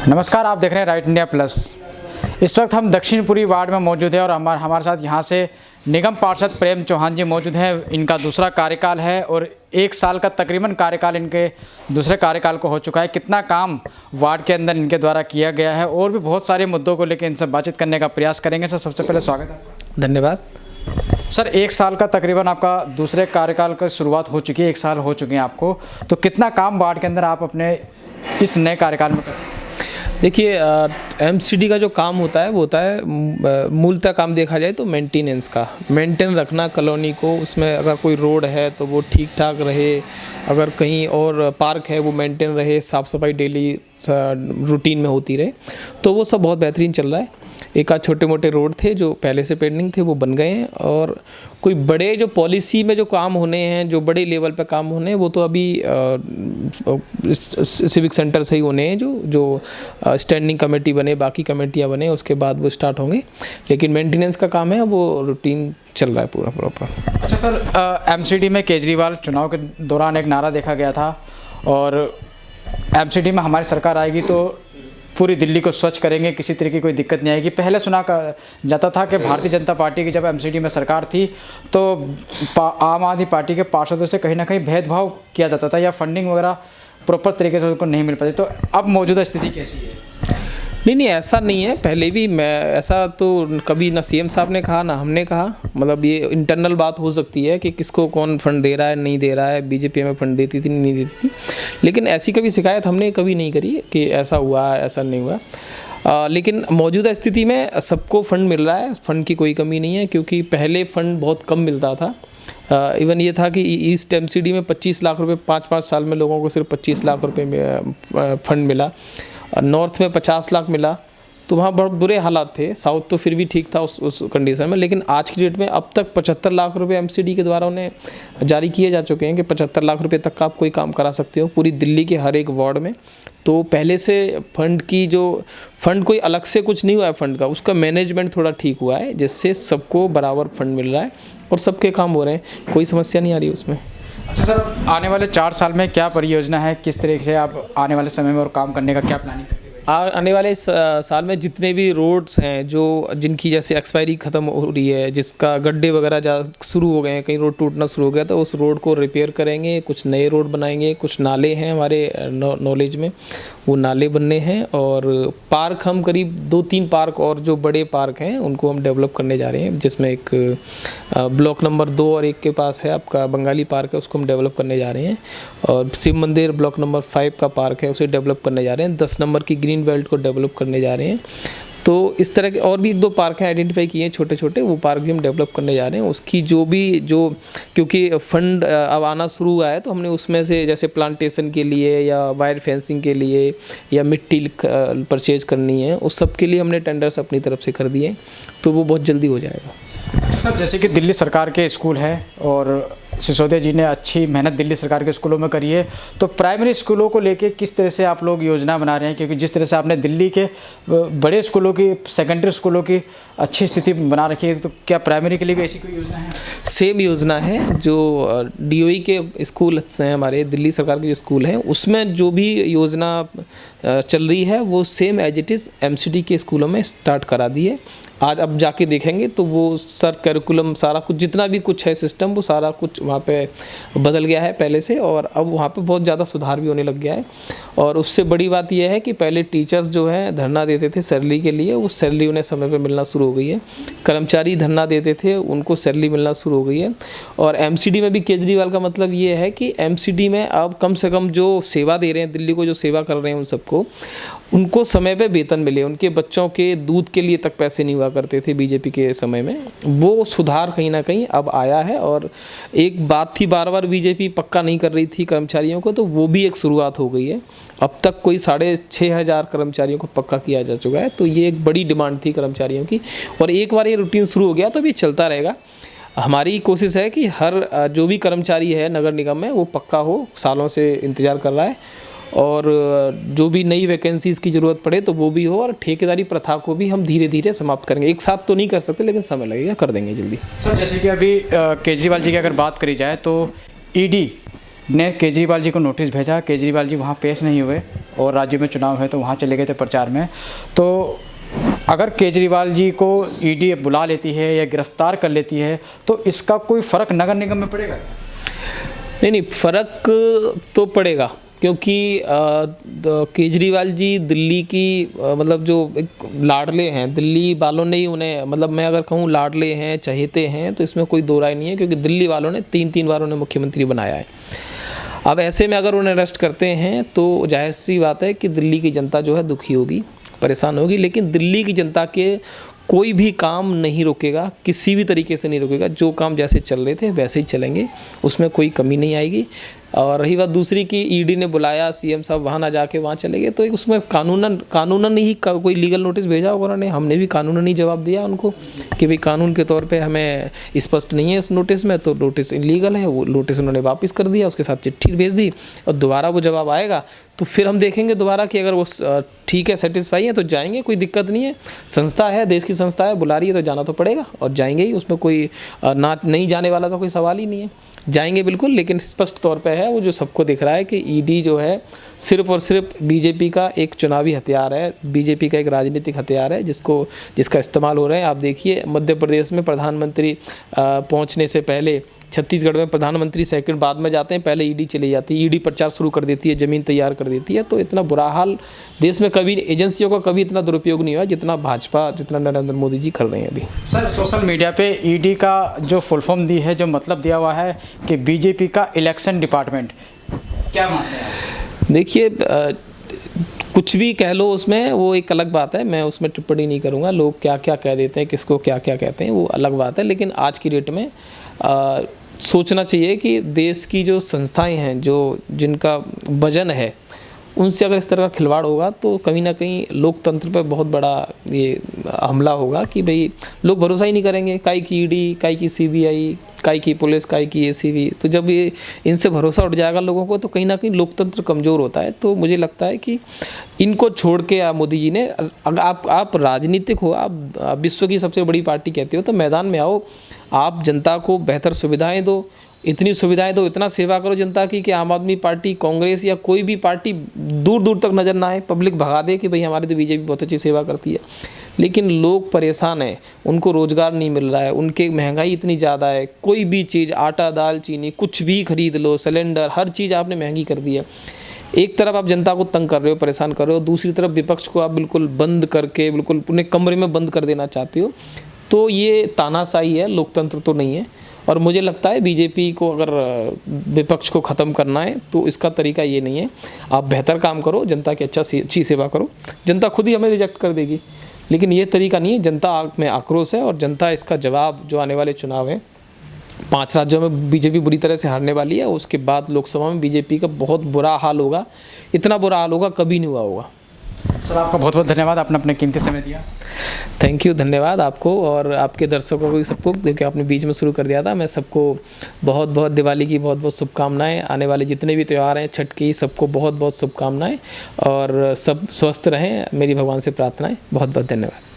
नमस्कार, आप देख रहे हैं राइट इंडिया प्लस। इस वक्त हम दक्षिणपुरी वार्ड में मौजूद हैं और हमारे साथ यहाँ से निगम पार्षद प्रेम चौहान जी मौजूद हैं। इनका दूसरा कार्यकाल है और 1 साल का तकरीबन कार्यकाल इनके दूसरे कार्यकाल को हो चुका है। कितना काम वार्ड के अंदर इनके द्वारा किया गया है और भी बहुत सारे मुद्दों को लेकर इनसे बातचीत करने का प्रयास करेंगे। सर, सबसे पहले स्वागत है आपका। धन्यवाद। सर, 1 साल का तकरीबन आपका दूसरे कार्यकाल की शुरुआत हो चुकी है, 1 साल हो चुके हैं आपको, तो कितना काम वार्ड के अंदर आप अपने इस नए कार्यकाल में करते हैं? देखिए, एमसीडी का जो काम होता है वो होता है मूलतः काम देखा जाए तो मेंटेनेंस का, मेंटेन रखना कॉलोनी को। उसमें अगर कोई रोड है तो वो ठीक ठाक रहे, अगर कहीं और पार्क है वो मेंटेन रहे, साफ़ सफाई डेली रूटीन में होती रहे, तो वो सब बहुत बेहतरीन चल रहा है। एक आध छोटे मोटे रोड थे जो पहले से पेंडिंग थे वो बन गए हैं, और कोई बड़े जो पॉलिसी में जो काम होने हैं, जो बड़े लेवल पे काम होने हैं, वो तो अभी सिविक सेंटर से ही होने हैं। जो स्टैंडिंग कमेटी बने, बाकी कमेटियां बने, उसके बाद वो स्टार्ट होंगे। लेकिन मेंटेनेंस का काम है वो रूटीन चल रहा है पूरा प्रॉपर। अच्छा सर, एमसीडी में केजरीवाल चुनाव के दौरान एक नारा देखा गया था, और एमसीडी में हमारी सरकार आएगी तो पूरी दिल्ली को स्वच्छ करेंगे, किसी तरह की कोई दिक्कत नहीं आएगी। पहले सुना जाता था कि भारतीय जनता पार्टी की जब एमसीडी में सरकार थी तो आम आदमी पार्टी के पार्षदों से कहीं ना कहीं भेदभाव किया जाता था या फंडिंग वगैरह प्रॉपर तरीके से उनको नहीं मिल पाती। तो अब मौजूदा स्थिति कैसी है? नहीं, ऐसा नहीं है। पहले भी मैं ऐसा तो कभी ना सीएम साहब ने कहा ना हमने कहा। मतलब ये इंटरनल बात हो सकती है कि किसको कौन फंड दे रहा है नहीं दे रहा है, बीजेपी में फंड देती थी नहीं देती थी, लेकिन ऐसी कभी शिकायत हमने कभी नहीं करी कि ऐसा हुआ ऐसा नहीं हुआ। लेकिन मौजूदा स्थिति में सबको फंड मिल रहा है, फंड की कोई कमी नहीं है, क्योंकि पहले फंड बहुत कम मिलता था। इवन ये था कि ईस्ट एमसीडी में 25 लाख रुपए 5-5 साल में लोगों को सिर्फ 25 लाख रुपए में फंड मिला। नॉर्थ में 50 लाख मिला, तो वहाँ बहुत बुरे हालात थे। साउथ तो फिर भी ठीक था उस कंडीशन में, लेकिन आज की डेट में अब तक 75 लाख रुपए एमसीडी के द्वारा उन्हें जारी किए जा चुके हैं कि 75 लाख रुपए तक का आप कोई काम करा सकते हो पूरी दिल्ली के हर एक वार्ड में। तो पहले से फंड कोई अलग से कुछ नहीं हुआ है, फंड का उसका मैनेजमेंट थोड़ा ठीक हुआ है, जिससे सबको बराबर फंड मिल रहा है और सबके काम हो रहे हैं, कोई समस्या नहीं आ रही उसमें। अच्छा सर, आने वाले 4 साल में क्या परियोजना है, किस तरीके से आप आने वाले समय में और काम करने का क्या प्लानिंग है? आने वाले साल में जितने भी रोड्स हैं जिनकी जैसे एक्सपायरी ख़त्म हो रही है, जिसका गड्ढे वगैरह शुरू हो गए हैं, कहीं रोड टूटना शुरू हो गया, तो उस रोड को रिपेयर करेंगे, कुछ नए रोड बनाएंगे। कुछ नाले हैं हमारे नॉलेज में, वो नाले बनने हैं। और पार्क हम करीब 2-3 पार्क और जो बड़े पार्क हैं उनको हम डेवलप करने जा रहे हैं, जिसमें एक ब्लॉक नंबर 2 और 1 के पास है आपका बंगाली पार्क है, उसको हम डेवलप करने जा रहे हैं। और शिव मंदिर ब्लॉक नंबर 5 का पार्क है, उसे डेवलप करने जा रहे हैं। 10 नंबर की ग्रीन बेल्ट को डेवलप करने जा रहे हैं। तो इस तरह के और भी 1-2 पार्क हैं आइडेंटिफाई किए हैं छोटे छोटे, वो पार्क भी हम डेवलप करने जा रहे हैं। उसकी क्योंकि फंड अब आना शुरू हुआ है, तो हमने उसमें से जैसे प्लांटेशन के लिए या वायर फेंसिंग के लिए या मिट्टी परचेज करनी है, उस सब के लिए हमने टेंडर्स अपनी तरफ से कर दिए, तो वो बहुत जल्दी हो जाएगा। अच्छा सर, जैसे कि दिल्ली सरकार के स्कूल है और सिसोदिया जी ने अच्छी मेहनत दिल्ली सरकार के स्कूलों में करी है, तो प्राइमरी स्कूलों को लेके किस तरह से आप लोग योजना बना रहे हैं? क्योंकि जिस तरह से आपने दिल्ली के बड़े स्कूलों की, सेकेंडरी स्कूलों की अच्छी स्थिति बना रखी है, तो क्या प्राइमरी के लिए भी ऐसी कोई योजना है? सेम योजना है। जो डीओई के स्कूल हैं हमारे, दिल्ली सरकार के जो स्कूल हैं, उसमें जो भी योजना चल रही है वो same as it is MCD के स्कूलों में स्टार्ट करा दी है। आज अब जाके देखेंगे तो वो सर करिकुलम सारा कुछ जितना भी कुछ है सिस्टम, वो सारा कुछ वहाँ पे बदल गया है पहले से, और अब वहाँ पे बहुत ज़्यादा सुधार भी होने लग गया है। और उससे बड़ी बात यह है कि पहले टीचर्स जो हैं धरना देते थे सैलरी के लिए, वो सैलरी उन्हें समय पे मिलना शुरू हो गई है। कर्मचारी धरना देते थे, उनको सैलरी मिलना शुरू हो गई है। और एमसीडी में भी केजरीवाल का मतलब ये है कि एमसीडी में अब कम से कम जो सेवा दे रहे हैं, दिल्ली को जो सेवा कर रहे हैं उन सबको, उनको समय पे वेतन मिले। उनके बच्चों के दूध के लिए तक पैसे नहीं हुआ करते थे बीजेपी के समय में, वो सुधार कहीं ना कहीं अब आया है। और एक बात थी बार बार बीजेपी पक्का नहीं कर रही थी कर्मचारियों को, तो वो भी एक शुरुआत हो गई है। अब तक कोई 6,500 कर्मचारियों को पक्का किया जा चुका है, तो ये एक बड़ी डिमांड थी कर्मचारियों की। और एक बार ये रूटीन शुरू हो गया तो अभी चलता रहेगा। हमारी कोशिश है कि हर जो भी कर्मचारी है नगर निगम में वो पक्का हो, सालों से इंतज़ार कर रहा है, और जो भी नई वैकेंसीज़ की ज़रूरत पड़े तो वो भी हो। और ठेकेदारी प्रथा को भी हम धीरे धीरे समाप्त करेंगे। एक साथ तो नहीं कर सकते, लेकिन समय लगेगा, कर देंगे जल्दी। सर, जैसे कि अभी केजरीवाल जी की अगर बात करी जाए तो ईडी ने केजरीवाल जी को नोटिस भेजा। केजरीवाल जी वहाँ पेश नहीं हुए और राज्य में चुनाव है तो वहाँ चले गए थे प्रचार में। तो अगर केजरीवाल जी को ईडी बुला लेती है या गिरफ्तार कर लेती है तो इसका कोई फ़र्क नगर निगम में पड़ेगा? नहीं, फ़र्क तो पड़ेगा, क्योंकि केजरीवाल जी दिल्ली की मतलब जो एक लाडले हैं, दिल्ली वालों ने ही उन्हें, मतलब मैं अगर कहूँ लाडले हैं, चहेते हैं, तो इसमें कोई दो राय नहीं है, क्योंकि दिल्ली वालों ने 3 बार उन्हें मुख्यमंत्री बनाया है। अब ऐसे में अगर उन्हें अरेस्ट करते हैं तो जाहिर सी बात है कि दिल्ली की जनता जो है दुखी होगी, परेशान होगी, लेकिन दिल्ली की जनता के कोई भी काम नहीं रोकेगा, किसी भी तरीके से नहीं रोकेगा। जो काम जैसे चल रहे थे वैसे ही चलेंगे, उसमें कोई कमी नहीं आएगी। और रही बात दूसरी कि ईडी ने बुलाया, सीएम साहब वहाँ ना जाके वहाँ चले गए, तो उसमें कानूनन ही कोई लीगल नोटिस भेजा होगा उन्होंने। हमने भी कानूनन ही जवाब दिया उनको कि भाई कानून के तौर पे हमें स्पष्ट नहीं है इस नोटिस में, तो नोटिस इलीगल है। वो नोटिस उन्होंने वापस कर दिया, उसके साथ चिट्ठी भेज दी, और दोबारा वो जवाब आएगा तो फिर हम देखेंगे दोबारा कि अगर वो ठीक है, सेटिस्फाई है तो जाएंगे, कोई दिक्कत नहीं है। संस्था है, देश की संस्था है, बुला रही है तो जाना तो पड़ेगा और जाएंगे ही, उसमें कोई ना नहीं जाने वाला तो कोई सवाल ही नहीं है, जाएंगे बिल्कुल। लेकिन स्पष्ट तौर पे है वो जो सबको दिख रहा है कि ईडी जो है सिर्फ और सिर्फ बीजेपी का एक चुनावी हथियार है, बीजेपी का एक राजनीतिक हथियार है जिसका इस्तेमाल हो रहा है। आप देखिए मध्य प्रदेश में प्रधानमंत्री पहुंचने से पहले, छत्तीसगढ़ में प्रधानमंत्री सेकंड बाद में जाते हैं, पहले ईडी चली जाती है, ईडी प्रचार शुरू कर देती है, ज़मीन तैयार कर देती है। तो इतना बुरा हाल देश में कभी एजेंसियों का कभी इतना दुरुपयोग नहीं हुआ जितना भाजपा, जितना नरेंद्र मोदी जी कर रहे हैं अभी। सर, सोशल मीडिया पे ईडी का जो फुल फॉर्म दी है, जो मतलब दिया हुआ है कि बीजेपी का इलेक्शन डिपार्टमेंट, क्या मानते हैं? देखिए, कुछ भी कह लो उसमें, वो एक अलग बात है, मैं उसमें टिप्पणी नहीं करूँगा। लोग क्या क्या कह देते हैं, किसको क्या क्या कहते हैं, वो अलग बात है। लेकिन आज की डेट में सोचना चाहिए कि देश की जो संस्थाएं हैं, जिनका वजन है, उनसे अगर इस तरह का खिलवाड़ होगा तो कहीं ना कहीं लोकतंत्र पर बहुत बड़ा ये हमला होगा कि भाई लोग भरोसा ही नहीं करेंगे। काई की ईडी, काई की सीबीआई, काई की पुलिस, काई की एसीबी। तो जब ये इनसे भरोसा उठ जाएगा लोगों को तो कहीं ना कहीं लोकतंत्र कमज़ोर होता है। तो मुझे लगता है कि इनको छोड़ के मोदी जी ने, अगर आप राजनीतिक हो, आप विश्व की सबसे बड़ी पार्टी कहते हो, तो मैदान में आओ, आप जनता को बेहतर सुविधाएँ दो, इतनी सुविधाएं दो, इतना सेवा करो जनता की कि आम आदमी पार्टी, कांग्रेस या कोई भी पार्टी दूर दूर तक नज़र ना आए, पब्लिक भगा दे कि भाई हमारी तो बीजेपी बहुत अच्छी सेवा करती है। लेकिन लोग परेशान हैं, उनको रोज़गार नहीं मिल रहा है, उनके महंगाई इतनी ज़्यादा है, कोई भी चीज़, आटा दाल चीनी कुछ भी खरीद लो, सिलेंडर, हर चीज़ आपने महंगी कर दी है। एक तरफ आप जनता को तंग कर रहे हो, परेशान कर रहे हो, दूसरी तरफ विपक्ष को आप बिल्कुल बंद करके, बिल्कुल उन्हें कमरे में बंद कर देना चाहते हो। तो ये तानाशाही है, लोकतंत्र तो नहीं है। और मुझे लगता है बीजेपी को अगर विपक्ष को ख़त्म करना है तो इसका तरीका ये नहीं है। आप बेहतर काम करो, जनता की अच्छी सेवा करो, जनता खुद ही हमें रिजेक्ट कर देगी। लेकिन ये तरीका नहीं है, जनता में आक्रोश है और जनता इसका जवाब, जो आने वाले चुनाव हैं 5 राज्यों में बीजेपी बुरी तरह से हारने वाली है, उसके बाद लोकसभा में बीजेपी का बहुत बुरा हाल होगा। इतना बुरा हाल होगा कभी नहीं हुआ होगा। सर, आपका बहुत बहुत धन्यवाद, आपने अपने कीमती समय दिया। थैंक यू, धन्यवाद आपको और आपके दर्शकों को, सबको, क्योंकि आपने बीच में शुरू कर दिया था। मैं सबको बहुत बहुत दिवाली की बहुत बहुत शुभकामनाएं। आने वाले जितने भी त्यौहार हैं, छठ की, सबको बहुत बहुत शुभकामनाएं और सब स्वस्थ रहें, मेरी भगवान से प्रार्थनाएं। बहुत बहुत धन्यवाद।